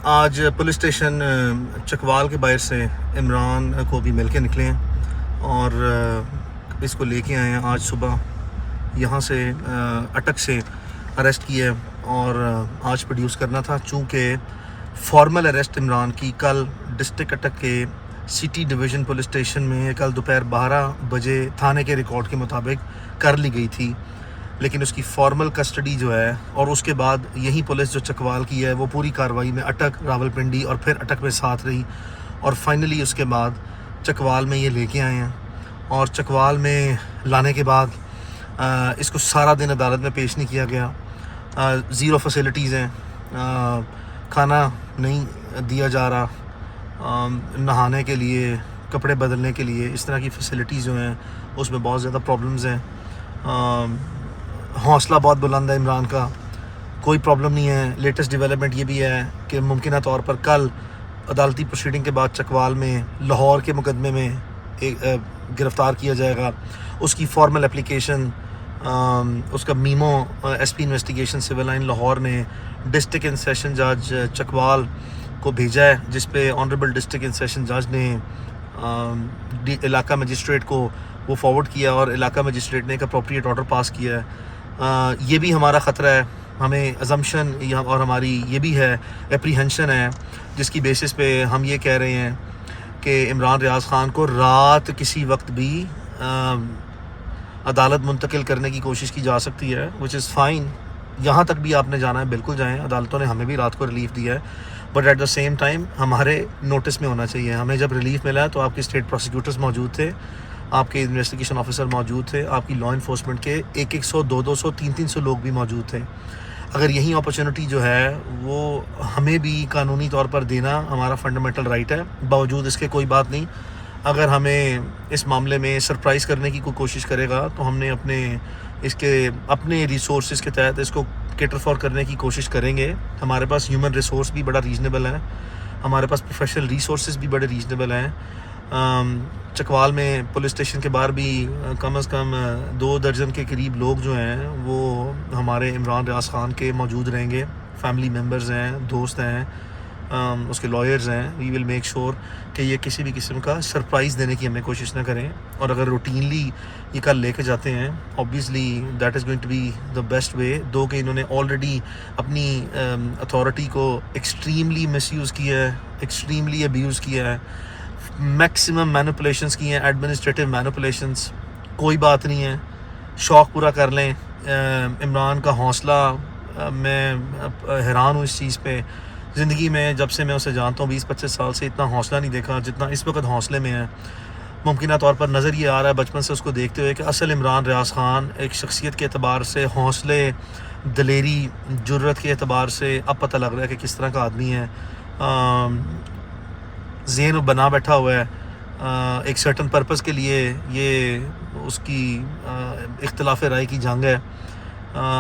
آج police station Chakwal کے باہر سے عمران کو بھی مل کے نکلے ہیں اور اس کو لے کے آئے ہیں. آج صبح یہاں سے اٹک سے اریسٹ کیا اور آج پروڈیوس کرنا تھا. چونکہ فارمل اریسٹ عمران کی کل ڈسٹرکٹ اٹک کے سٹی ڈویژن پولیس اسٹیشن میں کل دوپہر 12 بجے تھانے کے ریکارڈ کے مطابق کر لی گئی تھی، لیکن اس کی فارمل کسٹڈی جو ہے اور اس کے بعد یہی پولیس جو چکوال کی ہے وہ پوری کارروائی میں اٹک، راولپنڈی اور پھر اٹک میں ساتھ رہی اور فائنلی اس کے بعد چکوال میں یہ لے کے آئے ہیں. اور چکوال میں لانے کے بعد اس کو سارا دن عدالت میں پیش نہیں کیا گیا. زیرو فیسلٹیز ہیں، کھانا نہیں دیا جا رہا، نہانے کے لیے، کپڑے بدلنے کے لیے، اس طرح کی فیسلٹیز جو ہیں اس میں بہت زیادہ پرابلمز ہیں. حوصلہ بہت بلند ہے عمران کا، کوئی پرابلم نہیں ہے. لیٹسٹ ڈیولپمنٹ یہ بھی ہے کہ ممکنہ طور پر کل عدالتی پروسیڈنگ کے بعد چکوال میں لاہور کے مقدمے میں گرفتار کیا جائے گا. اس کی فارمل اپلیکیشن اس کا memo S P investigation civil line Lahore نے ڈسٹرکٹ اینڈ سیشن جج چکوال کو بھیجا ہے، جس پہ آنریبل ڈسٹرکٹ اینڈ سیشن جج نے علاقہ مجسٹریٹ کو وہ فارورڈ کیا اور علاقہ مجسٹریٹ نے ایک اپروپریٹ آرڈر پاس کیا ہے. یہ بھی ہمارا خطرہ ہے، ہمیں ازمپشن اور ہماری یہ بھی ہے اپریہنشن ہے جس کی بیسس پہ ہم یہ کہہ رہے ہیں کہ عمران ریاض خان کو رات کسی وقت بھی عدالت منتقل کرنے کی کوشش کی جا سکتی ہے، وچ از فائن. یہاں تک بھی آپ نے جانا ہے بالکل جائیں، عدالتوں نے ہمیں بھی رات کو ریلیف دیا ہے، but at the same time ہمارے نوٹس میں ہونا چاہیے. ہمیں جب ریلیف ملا ہے تو آپ کے اسٹیٹ پروسیکیوٹرز موجود تھے، آپ کے انویسٹیگیشن آفیسر موجود تھے، آپ کی لا انفورسمنٹ کے 100 200 300 لوگ بھی موجود تھے. اگر یہی اپرچونٹی جو ہے وہ ہمیں بھی قانونی طور پر دینا ہمارا فنڈامنٹل رائٹ ہے. باوجود اس کے کوئی بات نہیں، اگر ہمیں اس معاملے میں سرپرائز کرنے کی کوئی کوشش کرے گا تو ہم نے اپنے ریسورسز کے تحت اس کو کیٹر فار کرنے کی کوشش کریں گے. ہمارے پاس ہیومن ریسورس بھی بڑا ریزنیبل ہے، ہمارے پاس پروفیشنل ریسورسز بھی بڑے ریزنیبل ہیں. چکوال میں پولیس اسٹیشن کے باہر بھی کم از کم 2 درجن کے قریب لوگ جو ہیں وہ ہمارے عمران ریاض خان کے موجود رہیں گے. فیملی ممبرز ہیں، دوست ہیں، اس کے لائرز ہیں. وی ول میک شور کہ یہ کسی بھی قسم کا سرپرائز دینے کی ہمیں کوشش نہ کریں. اور اگر روٹینلی یہ کل لے کے جاتے ہیں obviously that is going to be the best way. دو کہ انہوں نے آلریڈی اپنی اتھارٹی کو ایکسٹریملی مس یوز کیا ہے، ایکسٹریملی ابیوز کیا ہے، میکسیمم مینوپولیشنس کی ہیں، ایڈمنسٹریٹو مینوپولیشنس. کوئی بات نہیں ہے، شوق پورا کر لیں. عمران کا حوصلہ، میں حیران ہوں اس چیز پہ. زندگی میں جب سے میں اسے جانتا ہوں 20-25 سال سے اتنا حوصلہ نہیں دیکھا جتنا اس وقت حوصلے میں ہے. ممکنہ طور پر نظر یہ آ رہا ہے بچپن سے اس کو دیکھتے ہوئے کہ اصل عمران ریاض خان ایک شخصیت کے اعتبار سے، حوصلے، دلیری، جرت کے اعتبار سے اب پتہ لگ رہا ہے کہ کس طرح کا آدمی ہے. ذہن بنا بیٹھا ہوا ہے ایک سرٹن پرپس کے لیے. یہ اس کی اختلاف رائے کی جنگ ہے.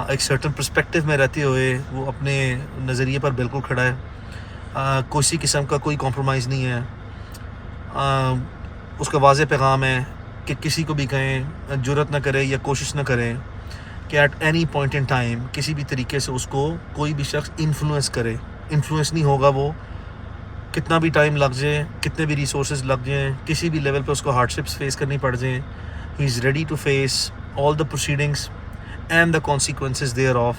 ایک سرٹن پرسپیکٹیو میں رہتے ہوئے وہ اپنے نظریے پر بالکل کھڑا ہے. کسی قسم کا کوئی کمپرومائز نہیں ہے. اس کا واضح پیغام ہے کہ کسی کو بھی کہیں جرت نہ کرے یا کوشش نہ کرے کہ at any point in time کسی بھی طریقے سے اس کو کوئی بھی شخص انفلوئنس کرے. انفلوئنس نہیں ہوگا وہ، کتنا بھی ٹائم لگ جائے، کتنے بھی ریسورسز لگ جائیں، کسی بھی لیول پہ اس کو ہارڈشپس فیس کرنی پڑ جائیں. He is ready to face all the proceedings and the consequences thereof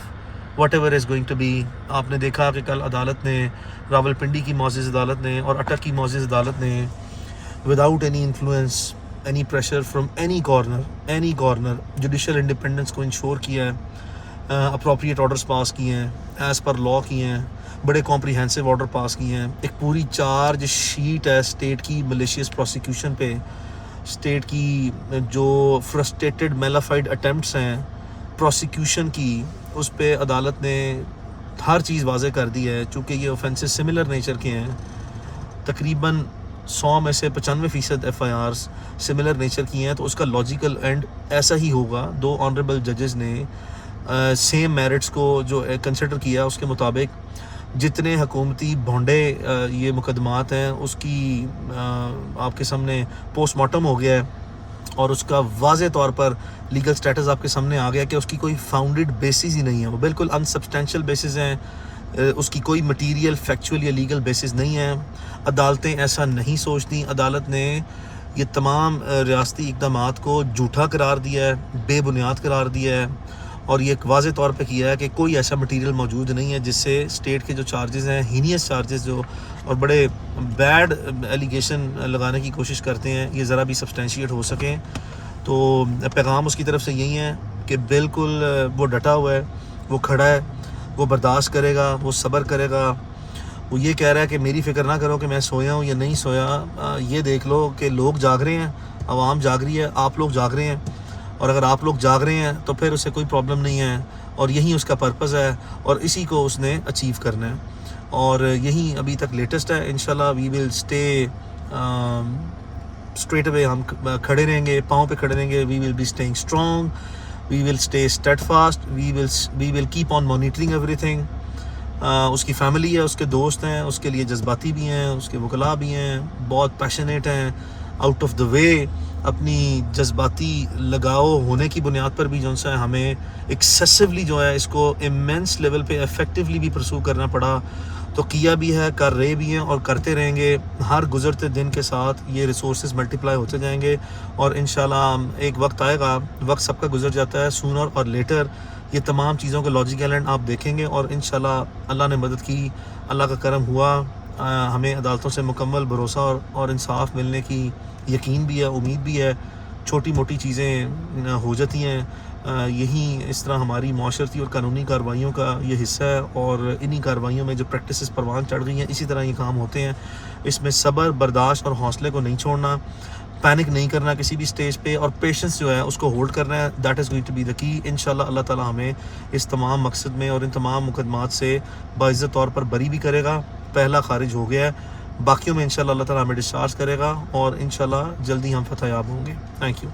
whatever is going to be. آپ نے دیکھا کہ کل عدالت نے، راولپنڈی کی معزز عدالت نے اور اٹک کی معزز عدالت نے without any influence, any pressure from any corner judicial independence کو انشور کیا ہے. اپروپریٹ آرڈرز پاس کیے ہیں، ایز پر لا کیے ہیں، بڑے کمپریہنسو آرڈر پاس کیے ہیں. ایک پوری چارج شیٹ ہے اسٹیٹ کی ملیشیس پروسیکیوشن پہ. اسٹیٹ کی جو فرسٹریٹڈ میلافائڈ اٹیمپٹس ہیں پروسیکیوشن کی، اس پہ عدالت نے ہر چیز واضح کر دی ہے. چونکہ یہ اوفینسز سملر نیچر کے ہیں، تقریباً 100 میں سے 95% FIRs سملر نیچر کی ہیں، تو اس کا لاجیکل اینڈ ایسا ہی ہوگا. 2 آنریبل ججز نے سیم میرٹس کو جو کنسیڈر کیا، اس کے مطابق جتنے حکومتی بھونڈے یہ مقدمات ہیں اس کی آپ کے سامنے پوسٹ مارٹم ہو گیا ہے اور اس کا واضح طور پر لیگل سٹیٹس آپ کے سامنے آ گیا کہ اس کی کوئی فاؤنڈیڈ بیسز ہی نہیں ہے. وہ بالکل انسبسٹینشیل بیسز ہیں اس کی کوئی مٹیریل فیکچول یا لیگل بیسس نہیں ہے. عدالتیں ایسا نہیں سوچتی. عدالت نے یہ تمام ریاستی اقدامات کو جھوٹا قرار دیا ہے, بے بنیاد قرار دیا ہے, اور یہ ایک واضح طور پہ کیا ہے کہ کوئی ایسا مٹیریل موجود نہیں ہے جس سے اسٹیٹ کے جو چارجز ہیں, ہینیس چارجز جو اور بڑے بیڈ ایلیگیشن لگانے کی کوشش کرتے ہیں, یہ ذرا بھی سبسٹینشیٹ ہو سکیں. تو پیغام اس کی طرف سے یہی ہے کہ بالکل وہ ڈٹا ہوا ہے, وہ کھڑا ہے, وہ برداشت کرے گا, وہ صبر کرے گا. وہ یہ کہہ رہا ہے کہ میری فکر نہ کرو کہ میں سویا ہوں یا نہیں سویا. یہ دیکھ لو کہ لوگ جاگ رہے ہیں, عوام جاگ رہی ہے, آپ لوگ جاگ رہے ہیں, اور اگر آپ لوگ جاگ رہے ہیں تو پھر اسے کوئی پرابلم نہیں ہے, اور یہی اس کا پرپز ہے, اور اسی کو اس نے اچیو کرنا ہے, اور یہی ابھی تک لیٹسٹ ہے. انشاءاللہ وی ول اسٹے اسٹریٹ اوے, ہم کھڑے رہیں گے, پاؤں پہ کھڑے رہیں گے. We will be staying strong, we will stay steadfast, we will keep on monitoring ایوری تھنگ. اس کی فیملی ہے, اس کے دوست ہیں, اس کے لیے جذباتی بھی ہیں, اس کے وکلاء بھی ہیں, بہت پیشنیٹ ہیں, آؤٹ آف دا وے. اپنی جذباتی لگاؤ ہونے کی بنیاد پر بھی جو ہے ہمیں ایکسیسولی جو ہے اس کو امینس لیول پہ افیکٹولی بھی پرسو کرنا پڑا. تو کیا بھی ہے, کر رہے بھی ہیں, اور کرتے رہیں گے. ہر گزرتے دن کے ساتھ یہ ریسورسز ملٹیپلائی ہوتے جائیں گے, اور انشاءاللہ ایک وقت آئے گا, وقت سب کا گزر جاتا ہے, سونر اور لیٹر یہ تمام چیزوں کا لاجیکل اینڈ آپ دیکھیں گے. اور انشاءاللہ اللہ نے مدد کی, اللہ کا کرم ہوا, ہمیں عدالتوں سے مکمل بھروسہ اور انصاف ملنے کی یقین بھی ہے, امید بھی ہے. چھوٹی موٹی چیزیں ہو جاتی ہیں, یہی اس طرح ہماری معاشرتی اور قانونی کارروائیوں کا یہ حصہ ہے, اور انہی کارروائیوں میں جو پریکٹسز پروان چڑھ گئی ہیں اسی طرح یہ کام ہوتے ہیں. اس میں صبر, برداشت اور حوصلے کو نہیں چھوڑنا, پینک نہیں کرنا کسی بھی سٹیج پہ, اور پیشنس جو ہے اس کو ہولڈ کرنا ہے. That is going to be the key. انشاءاللہ اللہ تعالیٰ ہمیں اس تمام مقصد میں اور ان تمام مقدمات سے باعزت طور پر بری بھی کرے گا. پہلا خارج ہو گیا ہے, باقیوں میں انشاءاللہ اللہ تعالیٰ ہمیں ڈسچارج کرے گا, اور انشاءاللہ جلدی ہم فتح یاب ہوں گے. Thank you.